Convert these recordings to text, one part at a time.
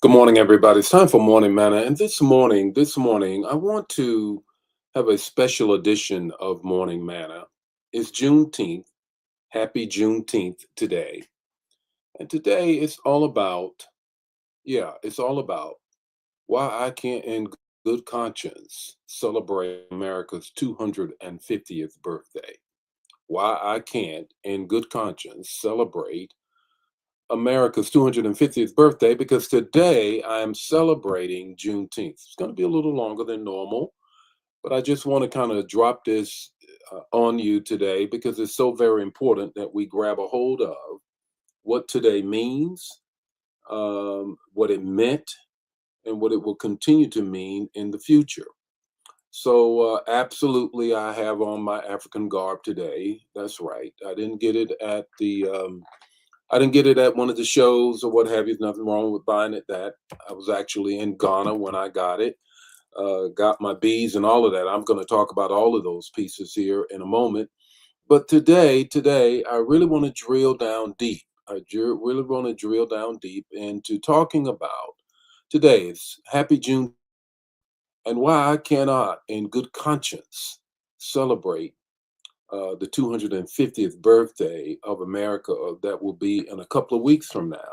Good morning, everybody. It's time for Morning Manna. And this morning, I want to have a special edition of Morning Manna. It's Juneteenth. Happy Juneteenth today. And today it's all about, it's all about why I can't, in good conscience, celebrate America's 250th birthday. Why I can't, in good conscience, celebrate America's 250th birthday because today I am celebrating Juneteenth. It's going to be a little longer than normal, but I just want to kind of drop this on you today because it's so very important that we grab a hold of what today means, what it meant, and what it will continue to mean in the future. So, absolutely, I have on my African garb today. That's right. I didn't get it at one of the shows or what have you. There's nothing wrong with buying it. That I was actually in Ghana when I got it. Got my bees and all of that. I'm going to talk about all of those pieces here in a moment. But today, I really want to drill down deep. Really want to drill down deep into talking about today's Happy June and why I cannot, in good conscience, celebrate the 250th birthday of America that will be in a couple of weeks from now.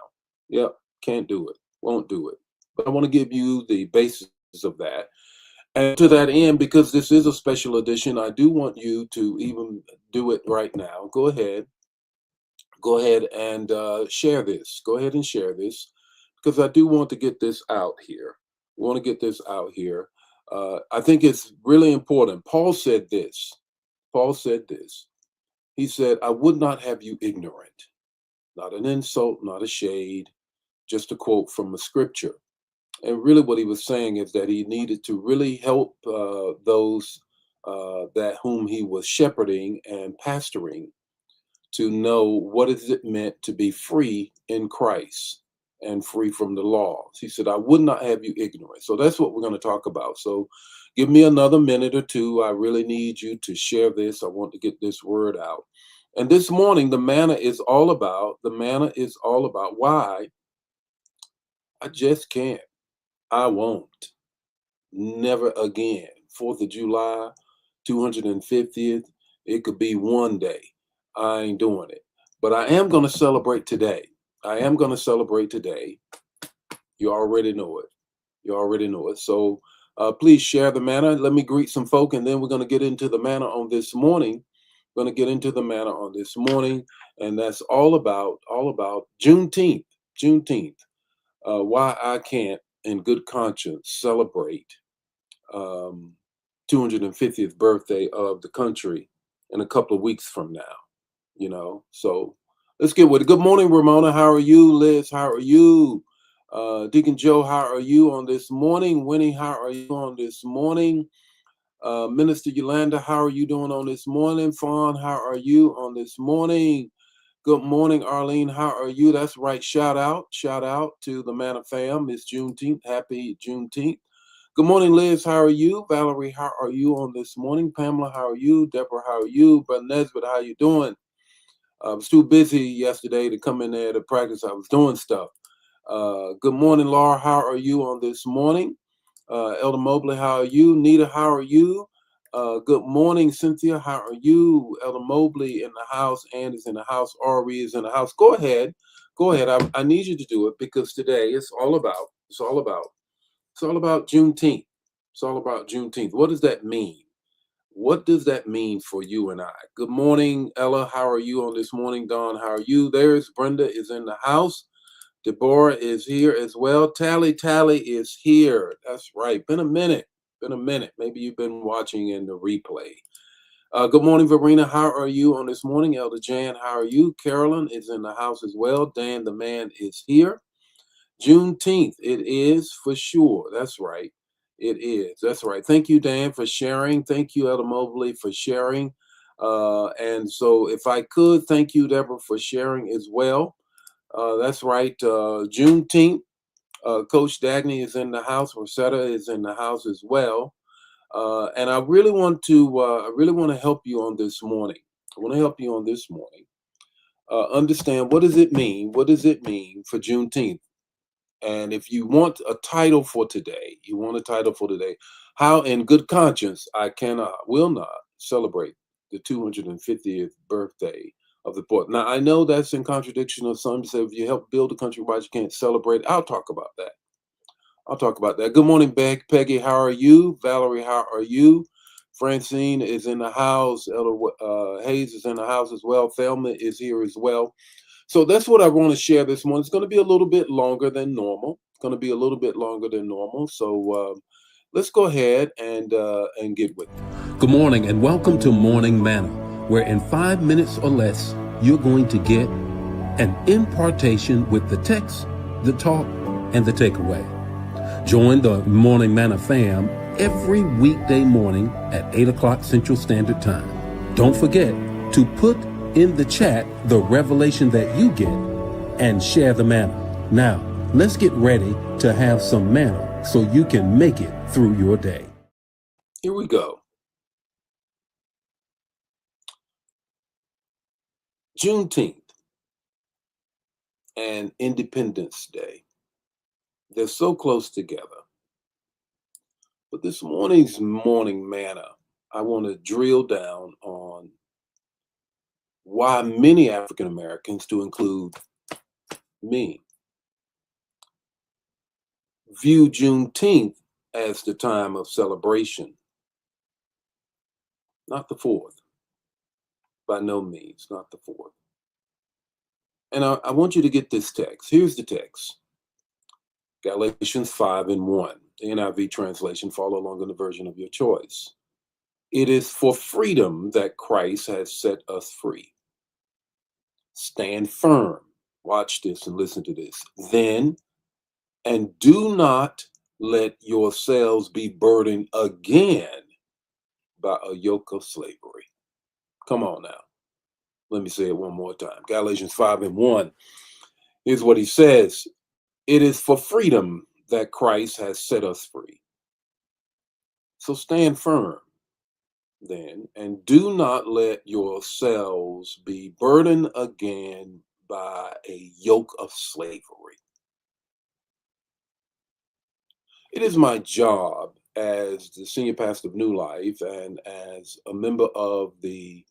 Yep, can't do it, won't do it. But I want to give you the basis of that. And to that end, because this is a special edition, I do want you to even do it right now. Go ahead and share this. Go ahead and share this because I do want to get this out here. Want to get this out here. I think it's really important. Paul said this. Paul said this. He said, I would not have you ignorant. Not an insult, not a shade, just a quote from a scripture. And really, what he was saying is that he needed to really help those that whom he was shepherding and pastoring to know what is it meant to be free in Christ and free from the laws. He said, I would not have you ignorant. So that's what we're going to talk about. So give me another minute or two. I really need you to share this. I want to get this word out. And this morning, the manna is all about why I just can't. I won't. Never again. 4th of July, 250th. It could be one day. I ain't doing it. But I am going to celebrate today. I am going to celebrate today. You already know it. You already know it. So please share the manna. Let me greet some folk, and then we're going to get into the manna on this morning. Going to get into the manna on this morning, and that's all about Juneteenth. Juneteenth. Why I can't, in good conscience, celebrate um, 250th birthday of the country in a couple of weeks from now. So let's get with it. Good morning, Ramona. How are you? Liz, how are you? Deacon Joe, how are you on this morning? Winnie, how are you on this morning? Minister Yolanda, how are you doing on this morning? Fawn, how are you on this morning? Good morning, Arlene. How are you? That's right. Shout out to the Manna fam. It's Juneteenth. Happy Juneteenth. Good morning, Liz. How are you? Valerie, how are you on this morning? Pamela, how are you? Deborah, how are you? Brother Nesbitt, how you doing? I was too busy yesterday to come in there to practice. I was doing stuff. Good morning, Laura. How are you on this morning? Elder Mobley, how are you? Nita, how are you? Good morning, Cynthia. How are you? Elder Mobley in the house. Ann is in the house. Ori is in the house. Go ahead. Go ahead. I need you to do it because today it's all about Juneteenth. It's all about Juneteenth. What does that mean? What does that mean for you and I? Good morning, Ella. How are you on this morning? Dawn, how are you? There's Brenda is in the house. Deborah is here as well. Tally is here. That's right. Been a minute. Been a minute. Maybe you've been watching in the replay. Good morning, Verena. How are you on this morning? Elder Jan, how are you? Carolyn is in the house as well. Dan, the man, is here. Juneteenth, it is for sure. That's right. It is. That's right. Thank you, Dan, for sharing. Thank you, Elder Mobley, for sharing. And so, if I could, thank you, Deborah, for sharing as well. That's right. Juneteenth. Coach Dagny is in the house. Rosetta is in the house as well. And I really want to. I really want to help you on this morning. I want to help you on this morning. Understand what does it mean? What does it mean for Juneteenth? And if you want a title for today, how in good conscience I will not celebrate the 250th birthday of the poet. Now, I know that's in contradiction of some say if you help build a country, why you can't celebrate. I'll talk about that. Good morning, Peggy. How are you? Valerie, how are you? Francine is in the house. Ella Hayes is in the house as well. Thelma is here as well. So that's what I want to share this morning. It's going to be a little bit longer than normal. So let's go ahead and get with it. Good morning and welcome to Morning Manna, where in 5 minutes or less, you're going to get an impartation with the text, the talk, and the takeaway. Join the Morning Manna fam every weekday morning at 8 o'clock Central Standard Time. Don't forget to put in the chat the revelation that you get and share the manna. Now, let's get ready to have some manna so you can make it through your day. Here we go. Juneteenth and Independence Day. They're so close together. But this morning's morning manna, I want to drill down on why many African Americans, to include me, view Juneteenth as the time of celebration, not the 4th. By no means, not the 4th. And I want you to get this text. Here's the text. Galatians 5:1. The NIV translation, follow along in the version of your choice. It is for freedom that Christ has set us free. Stand firm. Watch this and listen to this. Then, and do not let yourselves be burdened again by a yoke of slavery. Come on now. Let me say it one more time. Galatians 5:1. Here's what he says. It is for freedom that Christ has set us free. So stand firm then, and do not let yourselves be burdened again by a yoke of slavery. It is my job as the senior pastor of New Life and as a member of the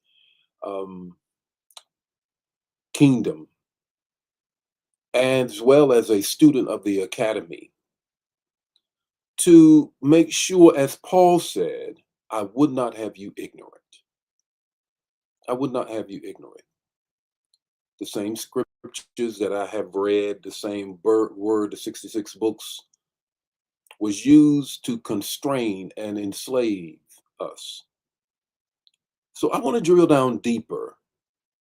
kingdom, as well as a student of the academy, to make sure, as Paul said, I would not have you ignorant. I would not have you ignorant. The same scriptures that I have read, the same word, the 66 books, was used to constrain and enslave us. So I want to drill down deeper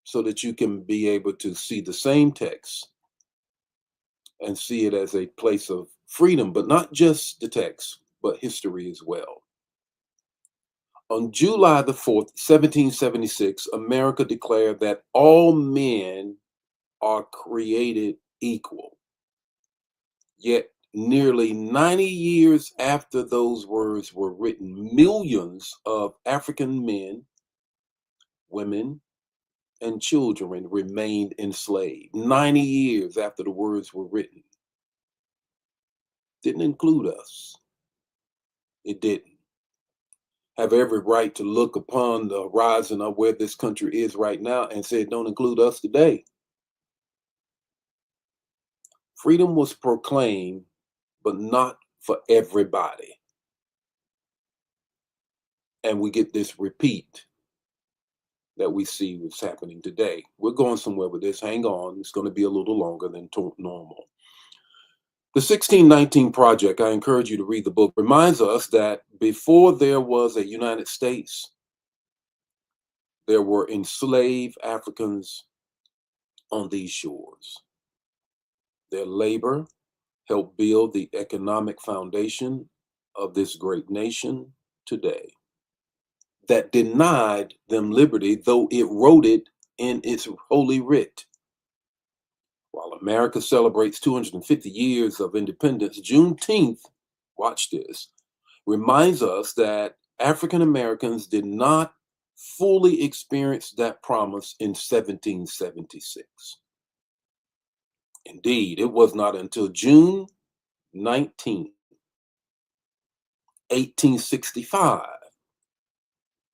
so that you can be able to see the same text and see it as a place of freedom, but not just the text, but history as well. On July the 4th, 1776, America declared that all men are created equal. Yet nearly 90 years after those words were written, millions of African men, women, and children remained enslaved. 90 years after the words were written. Didn't include us. It didn't. Have every right to look upon the horizon of where this country is right now and say, don't include us today. Freedom was proclaimed, but not for everybody. And we get this repeat that we see what's happening today. We're going somewhere with this. Hang on. It's going to be a little longer than normal. The 1619 Project, I encourage you to read the book, reminds us that before there was a United States, there were enslaved Africans on these shores. Their labor helped build the economic foundation of this great nation today that denied them liberty, though it wrote it in its holy writ. While America celebrates 250 years of independence, Juneteenth, watch this, reminds us that African Americans did not fully experience that promise in 1776. Indeed, it was not until June 19, 1865,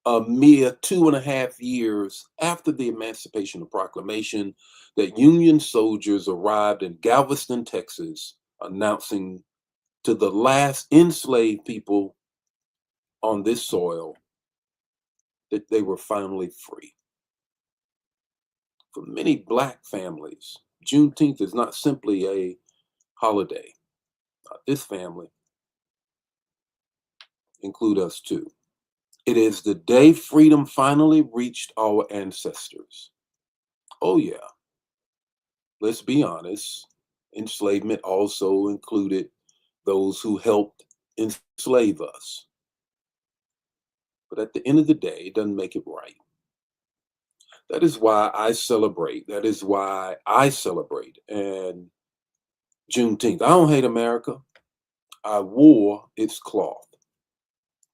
a mere 2.5 years after the Emancipation Proclamation, that Union soldiers arrived in Galveston, Texas, announcing to the last enslaved people on this soil that they were finally free. For many Black families, Juneteenth is not simply a holiday. This family include us too. It is the day freedom finally reached our ancestors. Oh, yeah, let's be honest. Enslavement also included those who helped enslave us. But at the end of the day, it doesn't make it right. That is why I celebrate. That is why I celebrate. And Juneteenth. I don't hate America. I wore its cloth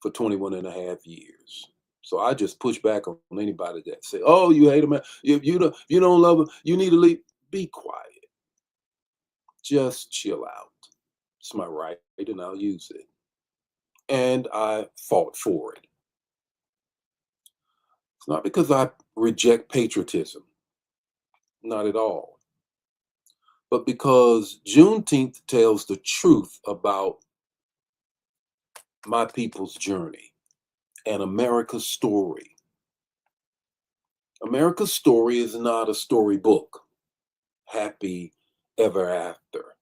for 21 and a half years. So I just push back on anybody that say, "Oh, you hate America. You don't love it. You need to leave." Be quiet. Just chill out. It's my right, and I'll use it. And I fought for it. It's not because I reject patriotism, not at all, but because Juneteenth tells the truth about my people's journey and America's story. America's story is not a storybook, happy ever after,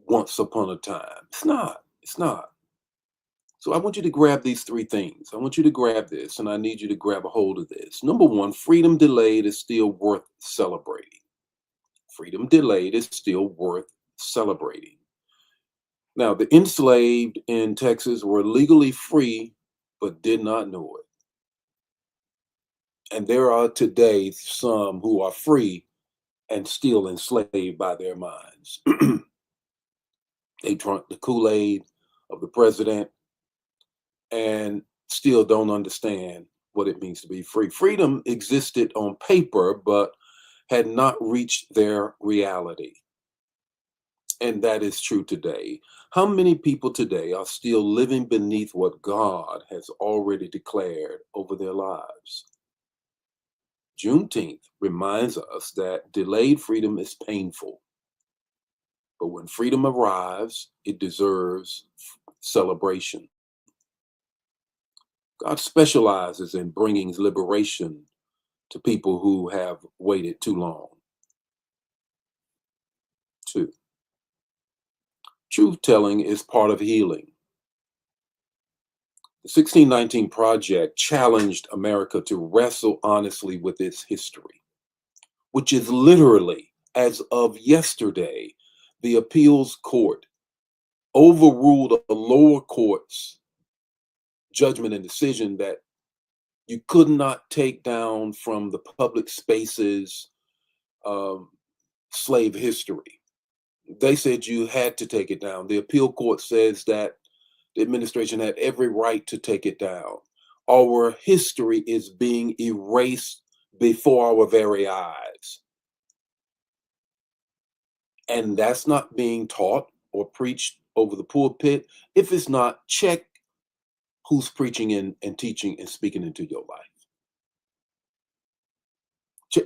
once upon a time. It's not. It's not. So I want you to grab these three things. I want you to grab this, and I need you to grab a hold of this. Number one, freedom delayed is still worth celebrating. Freedom delayed is still worth celebrating. Now, the enslaved in Texas were legally free, but did not know it. And there are today some who are free and still enslaved by their minds. They drunk the Kool-Aid of the president and still don't understand what it means to be free. Freedom existed on paper, but had not reached their reality. And that is true today. How many people today are still living beneath what God has already declared over their lives? Juneteenth reminds us that delayed freedom is painful, but when freedom arrives, it deserves celebration. God specializes in bringing liberation to people who have waited too long. Two, truth telling is part of healing. The 1619 Project challenged America to wrestle honestly with its history, which is literally, as of yesterday, the appeals court overruled a lower court's judgment and decision that you could not take down from the public spaces um, slave history. They said you had to take it down. The appeal court says that the administration had every right to take it down. Our history is being erased before our very eyes. And that's not being taught or preached over the pulpit. If it's not, check who's preaching and teaching and speaking into your life.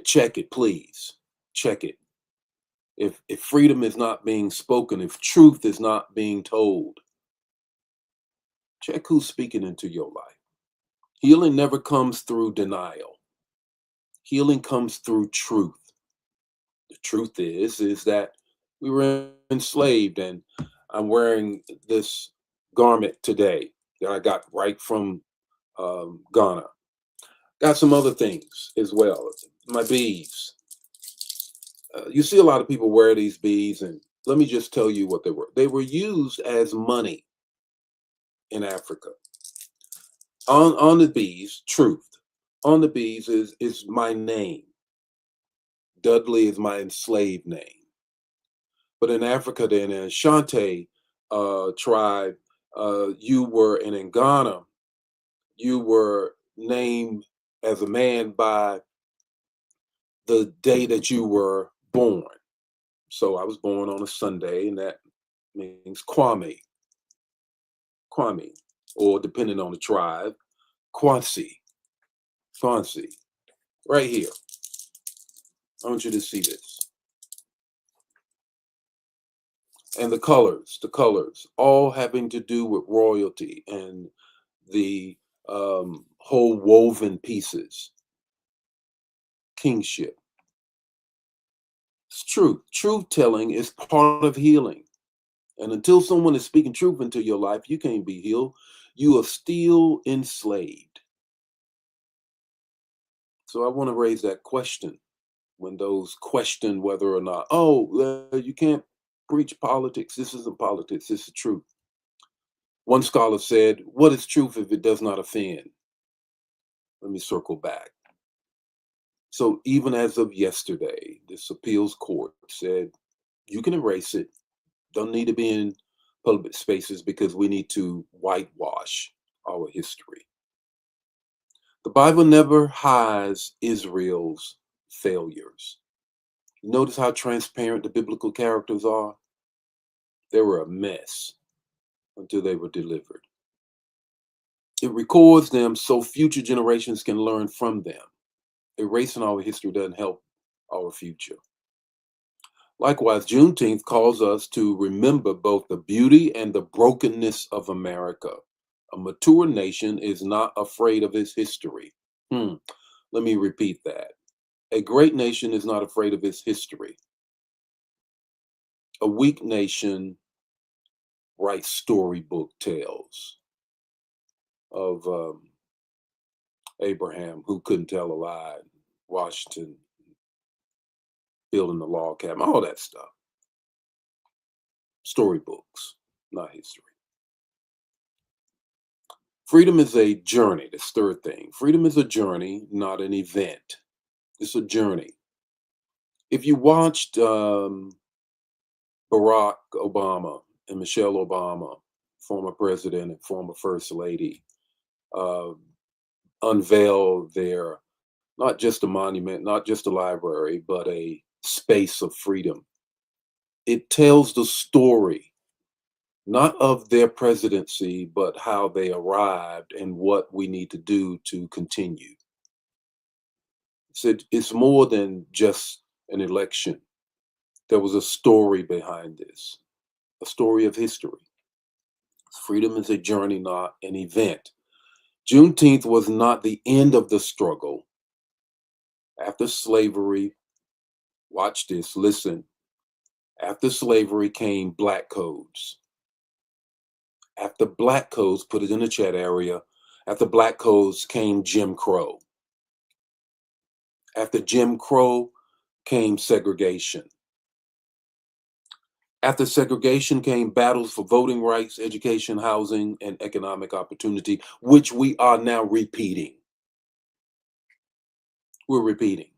Check it, please. Check it. If freedom is not being spoken, if truth is not being told, check who's speaking into your life. Healing never comes through denial. Healing comes through truth. The truth is that we were enslaved, and I'm wearing this garment today that I got right from Ghana. Got some other things as well. My beads. You see a lot of people wear these beads, and let me just tell you what they were. They were used as money in Africa. On the beads, truth. On the beads is my name. Dudley is my enslaved name. But in Africa, then in Ashanti tribe, you were, and in Ghana, you were named as a man by the day that you were born. So I was born on a Sunday, and that means Kwame, or depending on the tribe, Kwansi, Kwansi. Right here. I want you to see this. And the colors, all having to do with royalty and the whole woven pieces, kingship. It's truth. Truth telling is part of healing. And until someone is speaking truth into your life, you can't be healed. You are still enslaved. So I want to raise that question when those question whether or not, you can't preach politics. This isn't politics. This is truth. One scholar said, what is truth if it does not offend? Let me circle back. So even as of yesterday, this appeals court said, you can erase it. Don't need to be in public spaces because we need to whitewash our history. The Bible never hides Israel's failures. Notice how transparent the biblical characters are. They were a mess until they were delivered. It records them so future generations can learn from them. Erasing our history doesn't help our future. Likewise, Juneteenth calls us to remember both the beauty and the brokenness of America. A mature nation is not afraid of its history. Let me repeat that. A great nation is not afraid of its history. A weak nation writes storybook tales of Abraham who couldn't tell a lie, Washington building the log cabin, all that stuff. Storybooks, not history. Freedom is a journey. This third thing. Freedom is a journey, not an event. It's a journey. If you watched Barack Obama and Michelle Obama, former president and former first lady, uh, unveil their, not just a monument, not just a library, but a space of freedom. It tells the story, not of their presidency, but how they arrived and what we need to do to continue. It's more than just an election. There was a story behind this, a story of history. Freedom is a journey, not an event. Juneteenth was not the end of the struggle. After slavery, watch this, listen. After slavery came black codes. After black codes, put it in the chat area. After black codes came Jim Crow. After Jim Crow came segregation. After segregation came battles for voting rights, education, housing, and economic opportunity, which we are now repeating. We're repeating.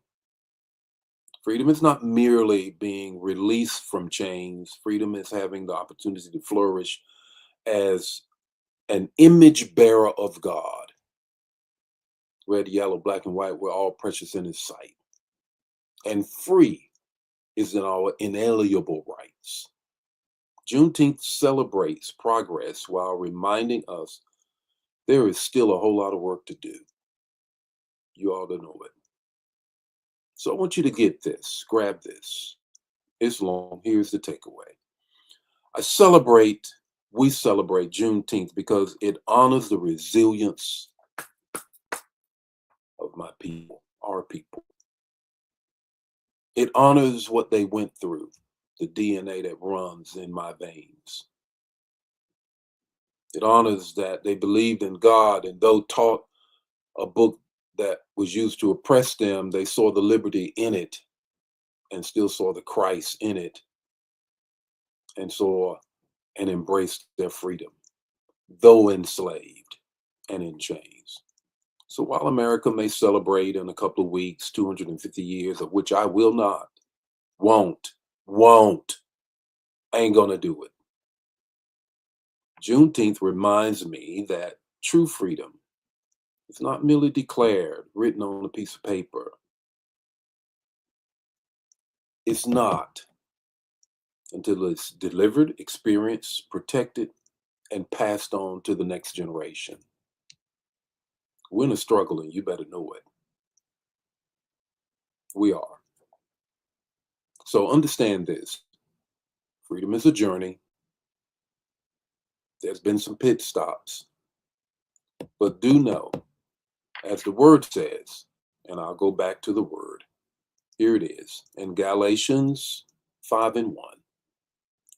Freedom is not merely being released from chains. Freedom is having the opportunity to flourish as an image bearer of God. Red, yellow, black, and white, we're all precious in his sight. And free is in our inalienable rights. Juneteenth celebrates progress while reminding us there is still a whole lot of work to do. You ought to know it. So I want you to get this, grab this. It's long. Here's the takeaway. We celebrate Juneteenth because it honors the resilience of my people, our people. It honors what they went through, the DNA that runs in my veins. It honors that they believed in God, and though taught a book that was used to oppress them, they saw the liberty in it and still saw the Christ in it and saw and embraced their freedom, though enslaved and in chains. So while America may celebrate in a couple of weeks 250 years, of which I will not, won't, I ain't gonna do it. Juneteenth reminds me that true freedom is not merely declared, written on a piece of paper. It's not. until it's delivered, experienced, protected, and passed on to the next generation. We're in a struggle, and you better know it. We are. So understand this. Freedom is a journey. There's been some pit stops. But do know, as the word says, and I'll go back to the word. Here it is in Galatians 5:1.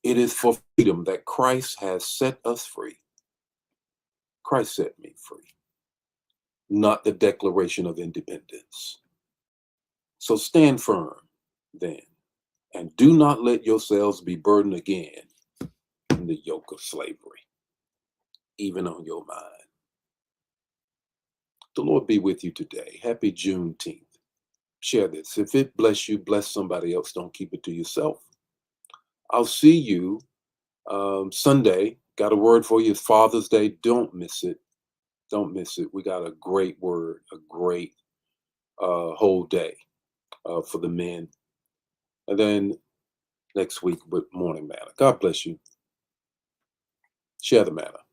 It is for freedom that Christ has set us free. Christ set me free, not the Declaration of Independence. So stand firm then, and do not let yourselves be burdened again in the yoke of slavery, even on your mind. The Lord be with you today. Happy Juneteenth. Share this. If it bless you, bless somebody else. Don't keep it to yourself. I'll see you Sunday. Got a word for you. It's Father's Day. Don't miss it. Don't miss it. We got a great word, a great whole day for the men. And then next week with Morning Manna. God bless you. Share the manna.